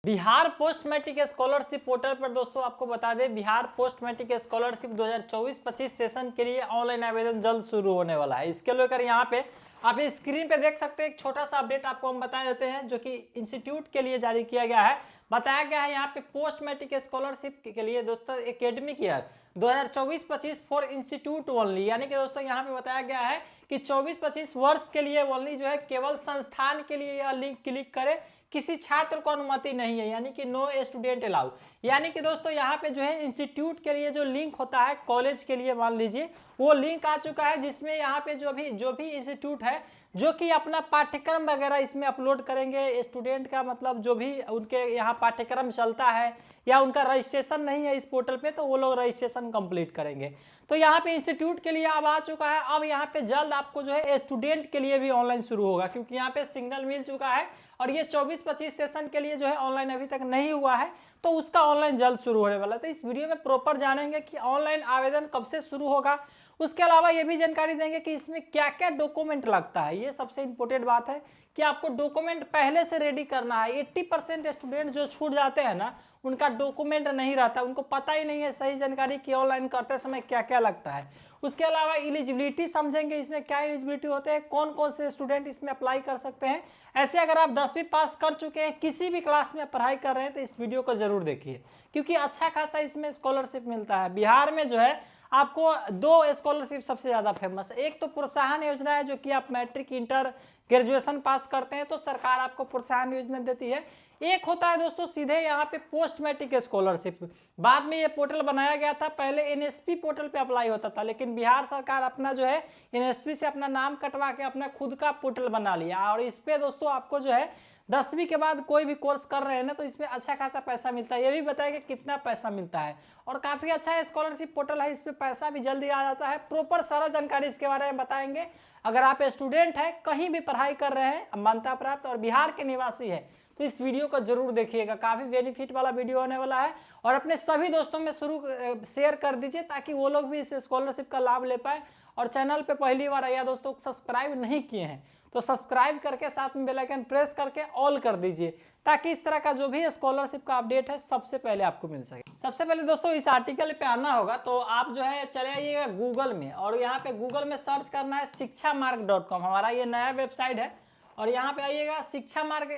Bihar post matric scholarship portal पर दोस्तों आपको बता दें, Bihar post matric scholarship 2024-25 session के लिए ऑनलाइन आवेदन जल्द शुरू होने वाला है। इसके लेकर यहाँ पे आप स्क्रीन पे देख सकते हैं एक छोटा सा अपडेट आपको हम बता देते हैं, जो कि इंस्टीट्यूट के लिए जारी किया गया है। बताया गया है यहाँ पे पोस्ट मैट्रिक स्कॉलरशिप के लिए दोस्तों academic year 2024-25 for institute only, यानी कि दोस्तों यहाँ पे बताया गया है कि 24-25 वर्ष के लिए ओनली जो है केवल संस्थान के लिए यह लिंक क्लिक करें, किसी छात्र को अनुमति नहीं है, यानी कि नो स्टूडेंट अलाउ। यानी कि दोस्तों यहाँ पे जो है इंस्टीट्यूट के लिए जो लिंक होता है कॉलेज के लिए, मान लीजिए वो लिंक आ चुका है, जिसमें यहाँ पे जो भी इंस्टीट्यूट है जो कि अपना पाठ्यक्रम वगैरह इसमें अपलोड करेंगे, स्टूडेंट का मतलब जो भी उनके यहाँ पाठ्यक्रम चलता है या उनका रजिस्ट्रेशन नहीं है इस पोर्टल पे, तो वो लोग रजिस्ट्रेशन कंप्लीट करेंगे। तो यहाँ पे इंस्टीट्यूट के लिए अब आ चुका है। अब यहाँ पे जल्द आपको जो है स्टूडेंट के लिए भी ऑनलाइन शुरू होगा, क्योंकि यहाँ पे सिग्नल मिल चुका है और ये 24-25 सेशन के लिए जो है ऑनलाइन अभी तक नहीं हुआ है, तो उसका ऑनलाइन जल्द शुरू होने वाला है। तो इस वीडियो में प्रॉपर जानेंगे कि ऑनलाइन आवेदन कब से शुरू होगा, उसके अलावा ये भी जानकारी देंगे कि इसमें क्या क्या डॉक्यूमेंट लगता है। ये सबसे इंपॉर्टेंट बात है कि आपको डॉक्यूमेंट पहले से रेडी करना है। 80% स्टूडेंट जो छूट जाते हैं ना, उनका डॉक्यूमेंट नहीं रहता, उनको पता ही नहीं है सही जानकारी कि ऑनलाइन करते समय क्या क्या लगता है। उसके अलावा एलिजिबिलिटी समझेंगे, इसमें क्या एलिजिबिलिटी होते हैं, कौन कौन से स्टूडेंट इसमें अप्लाई कर सकते हैं। ऐसे अगर आप 10वीं पास कर चुके हैं, किसी भी क्लास में पढ़ाई कर रहे हैं, तो इस वीडियो को जरूर देखिए, क्योंकि अच्छा खासा इसमें स्कॉलरशिप मिलता है। बिहार में जो है आपको 2 स्कॉलरशिप सबसे ज्यादा फेमस है। एक तो प्रोत्साहन योजना है, जो कि आप मैट्रिक इंटर ग्रेजुएशन पास करते हैं तो सरकार आपको प्रोत्साहन योजना देती है। एक होता है दोस्तों सीधे यहाँ पे पोस्ट मैट्रिक स्कॉलरशिप। बाद में ये पोर्टल बनाया गया था, पहले एनएसपी पोर्टल पे अप्लाई होता था, लेकिन बिहार सरकार अपना जो है एनएसपी से अपना नाम कटवा के अपना खुद का पोर्टल बना लिया। और इस पे दोस्तों आपको जो है 10वीं के बाद कोई भी कोर्स कर रहे हैं ना, तो इसमें अच्छा खासा पैसा मिलता है। ये भी बताएगा कितना पैसा मिलता है, और काफी अच्छा स्कॉलरशिप पोर्टल है, इस पे पैसा भी जल्दी आ जाता है। प्रॉपर सारा जानकारी इसके बारे में बताएंगे। अगर आप स्टूडेंट है, कहीं भी पढ़ाई कर रहे हैं, मान्यता प्राप्त और बिहार के निवासी है, तो इस वीडियो को जरूर देखिएगा, काफी बेनिफिट वाला वीडियो होने वाला है। और अपने सभी दोस्तों में शेयर कर दीजिए, ताकि वो लोग भी इस स्कॉलरशिप का लाभ ले पाए। और चैनल पे पहली बार आया दोस्तों, सब्सक्राइब नहीं किए हैं तो सब्सक्राइब करके साथ में बेल आइकन प्रेस करके ऑल कर दीजिए, ताकि इस तरह का जो भी स्कॉलरशिप का अपडेट है सबसे पहले आपको मिल सके। सबसे पहले दोस्तों इस आर्टिकल पे आना होगा, तो आप जो है चले आइएगा गूगल में, और यहाँ पे गूगल में सर्च करना है शिक्षामार्ग.com। हमारा ये नया वेबसाइट है, और यहाँ पे आइएगा शिक्षामार्ग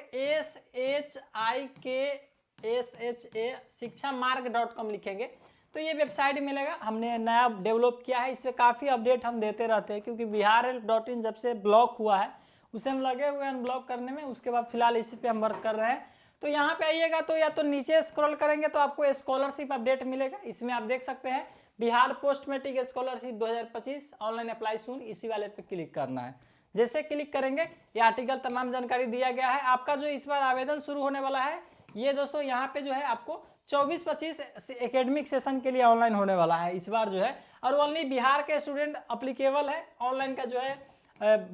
शिक्षामार्ग.com लिखेंगे तो ये वेबसाइट मिलेगा। हमने नया डेवलप किया है, इस पर काफ़ी अपडेट हम देते रहते हैं, क्योंकि biharhelp.in जब से ब्लॉक हुआ है उसे हम लगे हुए हैं अनब्लॉक करने में। उसके बाद फिलहाल इसी पे हम वर्क कर रहे हैं। तो यहाँ पे आइएगा तो या तो नीचे स्क्रॉल करेंगे तो आपको स्कॉलरशिप अपडेट मिलेगा। इसमें आप देख सकते हैं Bihar post matric scholarship 2025 online apply soon, इसी वाले पे क्लिक करना है। जैसे क्लिक करेंगे ये आर्टिकल तमाम जानकारी दिया गया है। आपका जो इस बार आवेदन शुरू होने वाला है, ये दोस्तों यहाँ पे जो है आपको 24-25 एकेडमिक सेशन के लिए ऑनलाइन होने वाला है इस बार जो है, और ओनली बिहार के स्टूडेंट अप्लीकेबल है। ऑनलाइन का जो है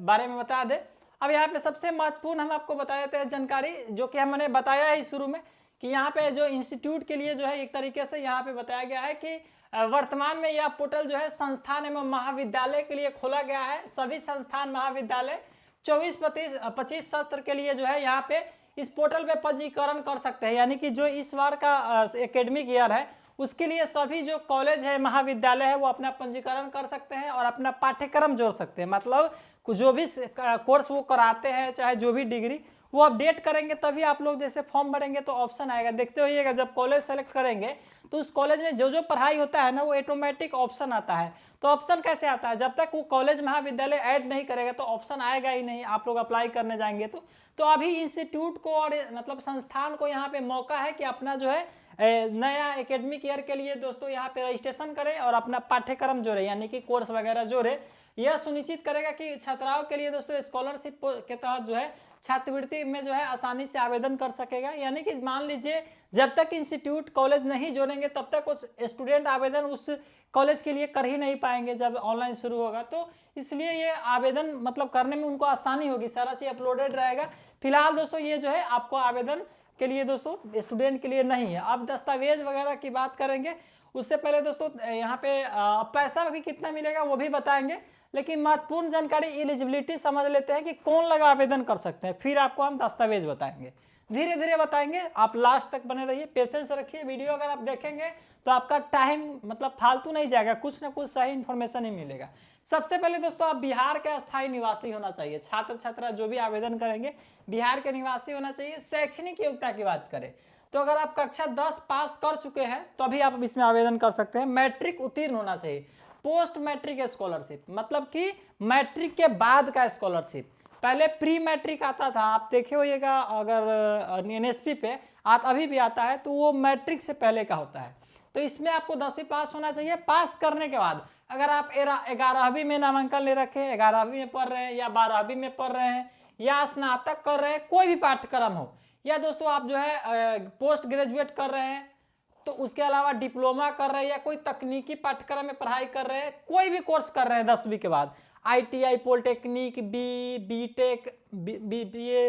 बारे में बता दे। अब यहाँ पे सबसे महत्वपूर्ण हम आपको बता देते हैं जानकारी, जो कि हमने बताया है शुरू में, कि यहाँ पे जो इंस्टीट्यूट के लिए जो है एक तरीके से यहाँ पे बताया गया है कि वर्तमान में यह पोर्टल जो है संस्थान एवं महाविद्यालय के लिए खोला गया है। सभी संस्थान महाविद्यालय 24-25 सत्र के लिए जो है यहाँ पे इस पोर्टल पे पंजीकरण कर सकते हैं। यानी कि जो इस बार का एकेडमिक ईयर है, उसके लिए सभी जो कॉलेज है, महाविद्यालय है, वो अपना पंजीकरण कर सकते हैं और अपना पाठ्यक्रम जोड़ सकते हैं। मतलब जो भी कोर्स वो कराते हैं, चाहे जो भी डिग्री वो अपडेट करेंगे, तभी आप लोग जैसे फॉर्म भरेंगे तो ऑप्शन आएगा। देखते होइएगा जब कॉलेज सेलेक्ट करेंगे तो उस कॉलेज में जो जो पढ़ाई होता है ना, वो ऑटोमेटिक ऑप्शन आता है। तो ऑप्शन कैसे आता है? जब तक वो कॉलेज महाविद्यालय ऐड नहीं करेगा तो ऑप्शन आएगा ही नहीं, आप लोग अप्लाई करने जाएंगे तो अभी इंस्टीट्यूट को और मतलब संस्थान को यहाँ पे मौका है कि अपना जो है नया एकेडमिक ईयर के लिए दोस्तों यहाँ पे रजिस्ट्रेशन करें और अपना पाठ्यक्रम जोड़े, यानी कि कोर्स वगैरह जोड़े। यह सुनिश्चित करेगा कि छात्राओं के लिए दोस्तों स्कॉलरशिप के तहत जो है छात्रवृत्ति में जो है आसानी से आवेदन कर सकेगा। यानी कि मान लीजिए जब तक इंस्टीट्यूट कॉलेज नहीं जोड़ेंगे तब तक उस स्टूडेंट आवेदन उस कॉलेज के लिए कर ही नहीं पाएंगे जब ऑनलाइन शुरू होगा। तो इसलिए ये आवेदन मतलब करने में उनको आसानी होगी, सारा चीज अपलोडेड रहेगा। फिलहाल दोस्तों ये जो है आपको आवेदन के लिए दोस्तों स्टूडेंट के लिए नहीं है। अब दस्तावेज वगैरह की बात करेंगे, उससे पहले दोस्तों यहाँ पे पैसा भी कितना मिलेगा वो भी बताएंगे, लेकिन महत्वपूर्ण जानकारी एलिजिबिलिटी समझ लेते हैं कि कौन लगा आवेदन कर सकते हैं, फिर आपको हम दस्तावेज बताएंगे। धीरे धीरे बताएंगे, आप लास्ट तक बने रहिए, पेशेंस रखिए। वीडियो अगर आप देखेंगे तो आपका टाइम मतलब फालतू नहीं जाएगा, कुछ ना कुछ सही इन्फॉर्मेशन ही मिलेगा। सबसे पहले दोस्तों आप बिहार के अस्थायी निवासी होना चाहिए, छात्र छात्रा जो भी आवेदन करेंगे बिहार के निवासी होना चाहिए। शैक्षणिक योग्यता की बात करें तो अगर आप कक्षा 10 पास कर चुके हैं तो अभी आप इसमें आवेदन कर सकते हैं। मैट्रिक उत्तीर्ण होना चाहिए। पोस्ट मैट्रिक स्कॉलरशिप मतलब कि मैट्रिक के बाद का स्कॉलरशिप, पहले प्री मैट्रिक आता था, आप देखे होइएगा अगर एनएसपी पे अभी भी आता है, तो वो मैट्रिक से पहले का होता है। तो इसमें आपको 10वीं पास होना चाहिए। पास करने के बाद अगर आप 11वीं में नामांकन ले रखे हैं, 11वीं में पढ़ रहे हैं या 12वीं में पढ़ रहे हैं या स्नातक कर रहे हैं, कोई भी पाठ्यक्रम हो, या दोस्तों आप जो है पोस्ट ग्रेजुएट कर रहे हैं, तो उसके अलावा डिप्लोमा कर रहे हैं या कोई तकनीकी पाठ्यक्रम में पढ़ाई कर रहे हैं, कोई भी कोर्स कर रहे हैं 10वीं के बाद, ITI polytechnic, BTech, BA,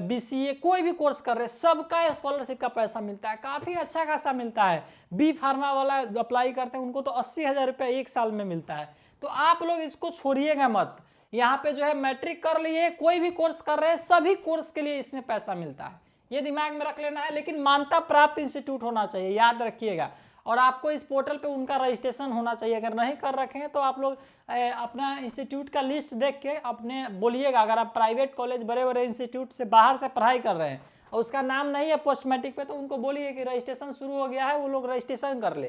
BCA, कोई भी कोर्स कर रहे हैं, सबका स्कॉलरशिप का पैसा मिलता है, काफ़ी अच्छा खासा मिलता है। बी फार्मा वाला अप्लाई करते हैं उनको तो 80,000 रुपये एक साल में मिलता है। तो आप लोग इसको छोड़िएगा मत। यहाँ पे जो है मैट्रिक कर लिए, कोई भी कोर्स कर रहे हैं, सभी कोर्स के लिए इसमें पैसा मिलता है, ये दिमाग में रख लेना है। लेकिन मान्यता प्राप्त इंस्टीट्यूट होना चाहिए, याद रखिएगा। और आपको इस पोर्टल पे उनका रजिस्ट्रेशन होना चाहिए। अगर नहीं कर रखे हैं तो आप लोग अपना इंस्टीट्यूट का लिस्ट देख के अपने बोलिएगा। अगर आप प्राइवेट कॉलेज बड़े बड़े इंस्टीट्यूट से बाहर से पढ़ाई कर रहे हैं और उसका नाम नहीं है पोस्ट मैट्रिक पे, तो उनको बोलिए कि रजिस्ट्रेशन शुरू हो गया है, वो लोग रजिस्ट्रेशन कर ले,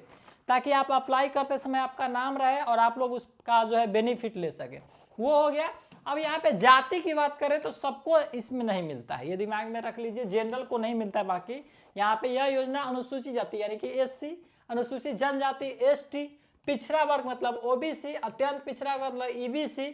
ताकि आप अप्लाई करते समय आपका नाम रहे और आप लोग उसका जो है बेनिफिट ले सके। वो हो गया। अब यहाँ पे जाति की बात करें तो सबको इसमें नहीं मिलता है, ये दिमाग में रख लीजिए, जनरल को नहीं मिलता है। बाकी यहाँ पे यह योजना अनुसूचित जाति यानी कि SC, अनुसूचित जनजाति ST, पिछड़ा वर्ग मतलब OBC, अत्यंत पिछड़ा वर्ग मतलब EBC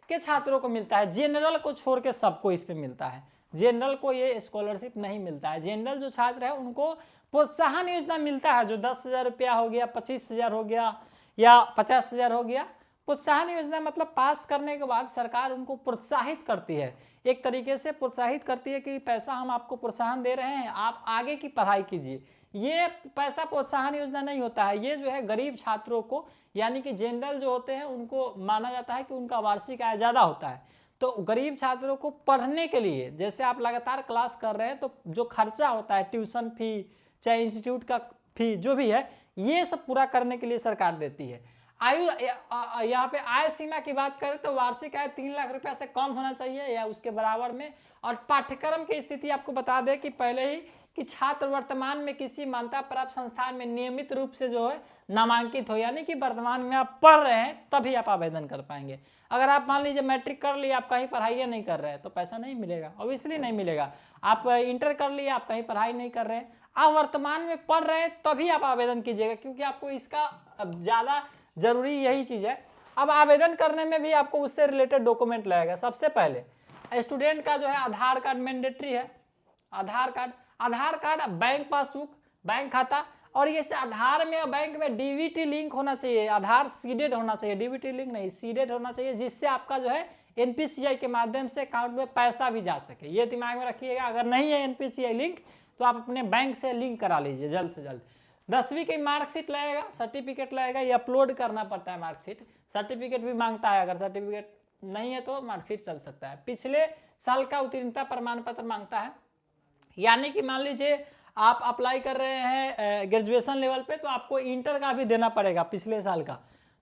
के छात्रों को मिलता है। जनरल को छोड़ के सबको इस पे मिलता है। जनरल को ये स्कॉलरशिप नहीं मिलता है। जनरल जो छात्र है उनको प्रोत्साहन योजना मिलता है, जो 10,000 रुपया हो गया, 25,000 हो गया या 50,000 हो गया। प्रोत्साहन योजना मतलब पास करने के बाद सरकार उनको प्रोत्साहित करती है, एक तरीके से प्रोत्साहित करती है कि पैसा हम आपको प्रोत्साहन दे रहे हैं, आप आगे की पढ़ाई कीजिए। ये पैसा प्रोत्साहन योजना नहीं होता है, ये जो है गरीब छात्रों को यानी कि जनरल जो होते हैं उनको माना जाता है कि उनका वार्षिक आय ज़्यादा होता है। तो गरीब छात्रों को पढ़ने के लिए, जैसे आप लगातार क्लास कर रहे हैं तो जो खर्चा होता है, ट्यूशन फी चाहे इंस्टीट्यूट का फी जो भी है, ये सब पूरा करने के लिए सरकार देती है। आयु यहाँ पे आय सीमा की बात करें तो वार्षिक आय 3 लाख रुपया से कम होना चाहिए या उसके बराबर में। और पाठ्यक्रम की स्थिति आपको बता दें कि पहले ही कि छात्र वर्तमान में किसी मान्यता प्राप्त संस्थान में नियमित रूप से जो है नामांकित हो, यानी कि वर्तमान में आप पढ़ रहे हैं तभी आप आवेदन कर पाएंगे। अगर आप मान लीजिए मैट्रिक कर लिए, आप कहीं पढ़ाई नहीं कर रहे हैं तो पैसा नहीं मिलेगा, ऑब्वियसली नहीं मिलेगा। आप इंटर कर लिए, आप कहीं पढ़ाई नहीं कर रहे हैं, आप वर्तमान में पढ़ रहे हैं तभी आप आवेदन कीजिएगा, क्योंकि आपको इसका ज़्यादा जरूरी यही चीज़ है। अब आवेदन करने में भी आपको उससे रिलेटेड डॉक्यूमेंट लगेगा। सबसे पहले स्टूडेंट का जो है आधार कार्ड मैंडेटरी है, आधार कार्ड, बैंक पासबुक, बैंक खाता, और ये आधार में बैंक में DBT लिंक होना चाहिए, आधार सीडेड होना चाहिए, DBT लिंक नहीं सीडेड होना चाहिए, जिससे आपका जो है NPCI के माध्यम से अकाउंट में पैसा भी जा सके, ये दिमाग में रखिएगा। अगर नहीं है NPCI लिंक तो आप अपने बैंक से लिंक करा लीजिए जल्द से जल्द। 10वीं की मार्कशीट लगेगा, सर्टिफिकेट लगेगा, ये अपलोड करना पड़ता है मार्कशीट, सर्टिफिकेट भी मांगता है, अगर सर्टिफिकेट नहीं है तो मार्कशीट चल सकता है। पिछले साल का उत्तीर्णता प्रमाण पत्र मांगता है, यानी कि मान लीजिए आप अप्लाई कर रहे हैं ग्रेजुएशन लेवल पे तो आपको इंटर का भी देना पड़ेगा पिछले साल का,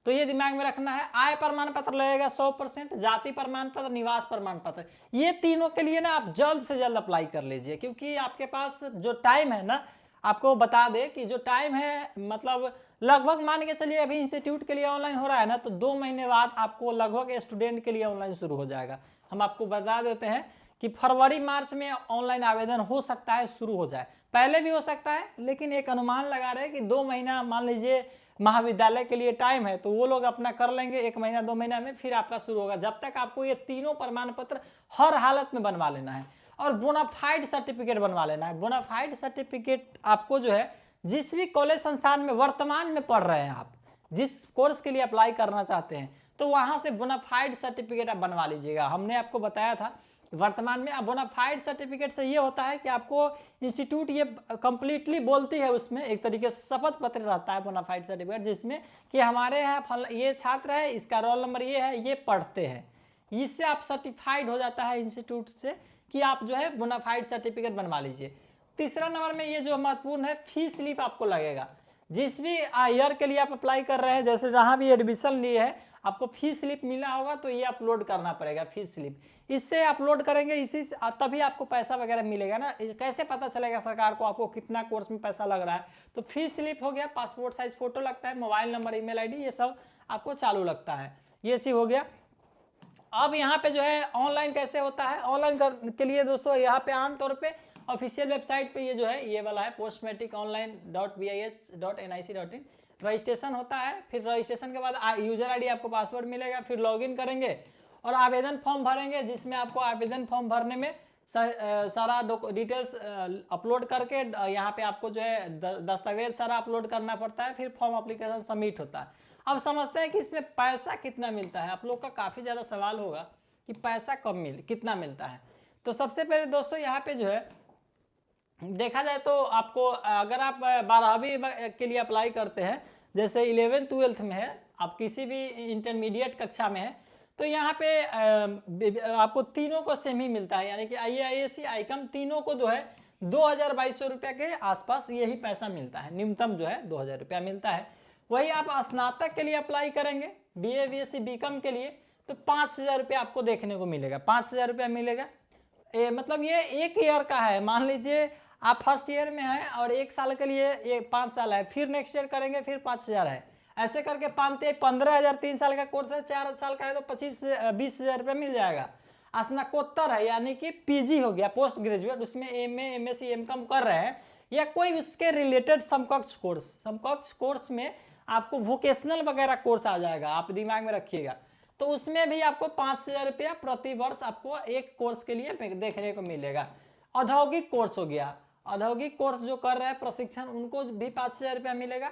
तो ये दिमाग में रखना है। आय प्रमाण पत्र लगेगा 100%, जाति प्रमाण पत्र, निवास प्रमाण पत्र, ये तीनों के लिए ना आप जल्द से जल्द अप्लाई कर लीजिए, क्योंकि आपके पास जो टाइम है ना, आपको बता दें कि जो टाइम है मतलब लगभग मान के चलिए अभी इंस्टीट्यूट के लिए ऑनलाइन हो रहा है ना, तो 2 महीने बाद आपको लगभग स्टूडेंट के लिए ऑनलाइन शुरू हो जाएगा। हम आपको बता देते हैं कि फरवरी मार्च में ऑनलाइन आवेदन हो सकता है शुरू हो जाए, पहले भी हो सकता है, लेकिन एक अनुमान लगा रहे हैं कि 2 महीना मान लीजिए महाविद्यालय के लिए टाइम है, तो वो लोग अपना कर लेंगे 1 महीना 2 महीना में, फिर आपका शुरू होगा। जब तक आपको ये तीनों प्रमाण पत्र हर हालत में बनवा लेना है और बोनाफाइड सर्टिफिकेट बनवा लेना है। बोनाफाइड सर्टिफिकेट आपको जो है जिस भी कॉलेज संस्थान में वर्तमान में पढ़ रहे हैं, आप जिस कोर्स के लिए अप्लाई करना चाहते हैं, तो वहां से बोनाफाइड सर्टिफिकेट आप बनवा लीजिएगा। हमने आपको बताया था वर्तमान में बोनाफाइड सर्टिफिकेट से ये होता है कि आपको इंस्टीट्यूट ये कंप्लीटली बोलती है, उसमें एक तरीके से शपथ पत्र रहता है बोनाफाइड सर्टिफिकेट, जिसमें कि हमारे यहाँ ये छात्र है, इसका रोल नंबर ये है, ये पढ़ते हैं, इससे आप सर्टिफाइड हो जाता है इंस्टीट्यूट से कि आप जो है बोनाफाइड सर्टिफिकेट बनवा लीजिए। तीसरा नंबर में ये जो महत्वपूर्ण है, फी स्लिप आपको लगेगा। जिस भी ईयर के लिए आप अप्लाई कर रहे हैं, जैसे जहां भी एडमिशन लिए हैं, आपको फी स्लिप मिला होगा तो ये अपलोड करना पड़ेगा, फी स्लिप। इससे अपलोड करेंगे, इसी से तभी आपको पैसा वगैरह मिलेगा ना। कैसे पता चलेगा सरकार को आपको कितना कोर्स में पैसा लग रहा है? तो फी स्लिप हो गया, पासपोर्ट साइज फोटो लगता है, मोबाइल नंबर, ईमेल आईडी, ये सब आपको चालू लगता है। ये चीज हो गया। अब यहाँ पे जो है ऑनलाइन कैसे होता है, ऑनलाइन के लिए दोस्तों यहाँ पे आमतौर पे ऑफिशियल वेबसाइट पे ये जो है ये वाला है postmatriconline.bis.nic.in रजिस्ट्रेशन होता है। फिर रजिस्ट्रेशन के बाद यूजर आईडी, आपको पासवर्ड मिलेगा, फिर लॉगिन करेंगे और आवेदन फॉर्म भरेंगे, जिसमें आपको आवेदन फॉर्म भरने में सारा डिटेल्स अपलोड करके यहाँ पे आपको जो है दस्तावेज सारा अपलोड करना पड़ता है, फिर फॉर्म एप्लीकेशन सबमिट होता है। अब समझते हैं कि इसमें पैसा कितना मिलता है। आप लोग का काफ़ी ज़्यादा सवाल होगा कि पैसा कितना मिलता है। तो सबसे पहले दोस्तों यहाँ पे जो है देखा जाए तो आपको, अगर आप 12वीं के लिए अप्लाई करते हैं, जैसे 11th 12th में है, आप किसी भी इंटरमीडिएट कक्षा में है, तो यहाँ पे आपको तीनों को सेम ही मिलता है, यानी कि IAISC ICOM तीनों को जो है 2200 रुपये के आसपास यही पैसा मिलता है। न्यूनतम जो है 2000 रुपया मिलता है। वही आप स्नातक के लिए अप्लाई करेंगे, BA BSc BCom के लिए, तो 5000 रुपया आपको देखने को मिलेगा, 5000 रुपया मिलेगा। मतलब ये 1 ईयर का है। मान लीजिए आप फर्स्ट ईयर में हैं और 1 साल के लिए ये 5 साल है, फिर नेक्स्ट ईयर करेंगे फिर 5000 है, ऐसे करके 15,000, 3 साल का कोर्स है, 4 साल का है तो 20,000 रुपये मिल जाएगा। स्नातकोत्तर है यानी कि PG हो गया, पोस्ट ग्रेजुएट, उसमें MA MSc MCom कर रहे हैं, या कोई उसके रिलेटेड समकक्ष कोर्स में आपको वोकेशनल वगैरह कोर्स आ जाएगा, आप दिमाग में रखिएगा। तो उसमें भी आपको 5000 रुपया प्रति वर्ष आपको एक कोर्स के लिए देखने को मिलेगा। औद्योगिक कोर्स हो गया, औद्योगिक कोर्स जो कर रहे हैं प्रशिक्षण, उनको भी 5000 रुपया मिलेगा।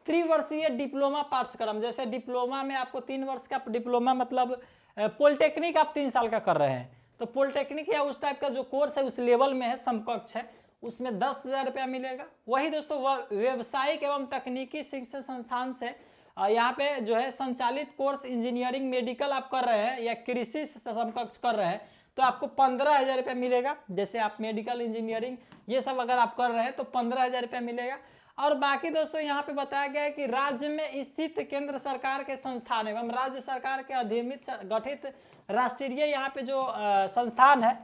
त्रिवर्षीय डिप्लोमा पाठ्यक्रम, जैसे डिप्लोमा में आपको 3 वर्ष का डिप्लोमा, मतलब पॉलिटेक्निक आप 3 साल का कर रहे हैं, तो पॉलिटेक्निक या उस टाइप का जो कोर्स है उस लेवल में है, समकक्ष है, उसमें 10,000 रुपया मिलेगा। वही दोस्तों व्यावसायिक एवं तकनीकी शिक्षण संस्थान से यहाँ पे जो है संचालित कोर्स, इंजीनियरिंग मेडिकल आप कर रहे हैं या कृषि से समकक्ष कर रहे हैं, तो आपको 15,000 रुपया मिलेगा। जैसे आप मेडिकल इंजीनियरिंग ये सब अगर आप कर रहे हैं तो 15,000 रुपया मिलेगा। और बाकी दोस्तों यहाँ पे बताया गया है कि राज्य में स्थित केंद्र सरकार के संस्थान एवं राज्य सरकार के अधिनियमित गठित राष्ट्रीय यहाँ पे जो संस्थान है,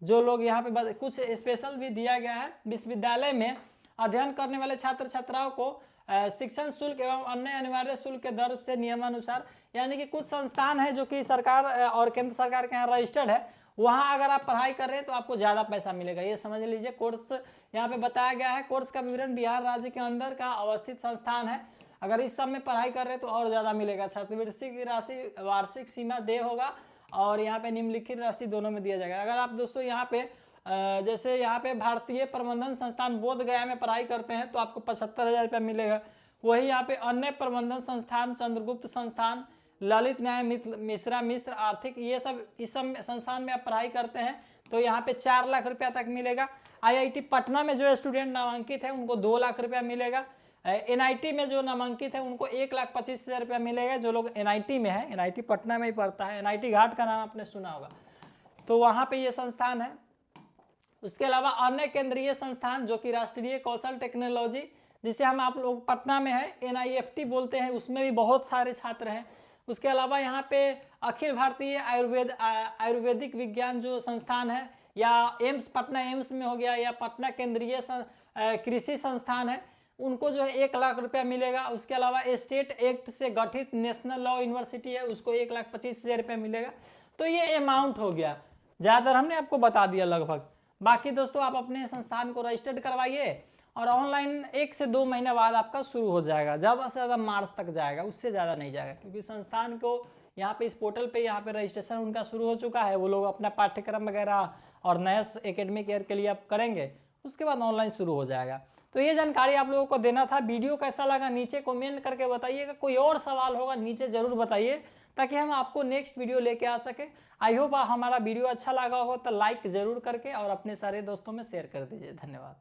जो लोग यहाँ पे कुछ स्पेशल भी दिया गया है, विश्वविद्यालय में अध्ययन करने वाले छात्र छात्राओं को शिक्षण शुल्क एवं अन्य अनिवार्य शुल्क के दर से नियमानुसार, यानी कि कुछ संस्थान है जो कि सरकार और केंद्र सरकार के यहाँ रजिस्टर्ड है, वहाँ अगर आप पढ़ाई कर रहे हैं तो आपको ज़्यादा पैसा मिलेगा। ये समझ लीजिए। कोर्स यहाँ पे बताया गया है, कोर्स का विवरण बिहार राज्य के अंदर का अवस्थित संस्थान है, अगर इस सब में पढ़ाई कर रहे हैं तो और ज़्यादा मिलेगा। छात्रवृत्ति की राशि वार्षिक सीमा देय होगा और यहाँ पे निम्नलिखित राशि दोनों में दिया जाएगा। अगर आप दोस्तों यहाँ पे जैसे यहाँ पे भारतीय प्रबंधन संस्थान बोध गया में पढ़ाई करते हैं तो आपको 75,000 रुपया मिलेगा। वही यहाँ पे अन्य प्रबंधन संस्थान, चंद्रगुप्त संस्थान, ललित न्याय मिश्रा मिश्र आर्थिक, ये सब इस सब संस्थान में आप पढ़ाई करते हैं तो यहाँ पे 4 लाख रुपया तक मिलेगा। IIT पटना में जो स्टूडेंट नामांकित है उनको 2 लाख रुपया मिलेगा। NIT में जो नामांकित है उनको 1,25,000 रुपया मिलेगा। जो लोग NIT में है, NIT पटना में ही पढ़ता है, NIT घाट का नाम आपने सुना होगा, तो वहाँ पे ये संस्थान है। उसके अलावा अन्य केंद्रीय संस्थान जो कि राष्ट्रीय कौशल टेक्नोलॉजी, जिसे हम आप लोग पटना में है NIFT बोलते हैं, उसमें भी बहुत सारे छात्र हैं। उसके अलावा यहाँ पे अखिल भारतीय आयुर्वेदिक विज्ञान जो संस्थान है, या एम्स, पटना एम्स में हो गया, या पटना केंद्रीय कृषि संस्थान है, उनको जो है 1 लाख रुपया मिलेगा। उसके अलावा स्टेट एक्ट से गठित नेशनल लॉ यूनिवर्सिटी है, उसको 1,25,000 रुपया मिलेगा। तो ये अमाउंट हो गया, ज़्यादातर हमने आपको बता दिया लगभग। बाकी दोस्तों आप अपने संस्थान को रजिस्टर्ड करवाइए और ऑनलाइन 1 से 2 महीने बाद आपका शुरू हो जाएगा, ज़्यादा से ज़्यादा मार्च तक जाएगा, उससे ज़्यादा नहीं जाएगा, क्योंकि संस्थान को यहाँ पे इस पोर्टल पे यहाँ पे रजिस्ट्रेशन उनका शुरू हो चुका है। वो लोग अपना पाठ्यक्रम वगैरह और नया एकेडमिक ईयर के लिए आप करेंगे, उसके बाद ऑनलाइन शुरू हो जाएगा। तो ये जानकारी आप लोगों को देना था। वीडियो कैसा लगा नीचे कमेंट करके बताइएगा। कोई और सवाल होगा नीचे ज़रूर बताइए, ताकि हम आपको नेक्स्ट वीडियो लेके आ सके। आई होप हमारा वीडियो अच्छा लगा हो तो लाइक ज़रूर करके और अपने सारे दोस्तों में शेयर कर दीजिए। धन्यवाद।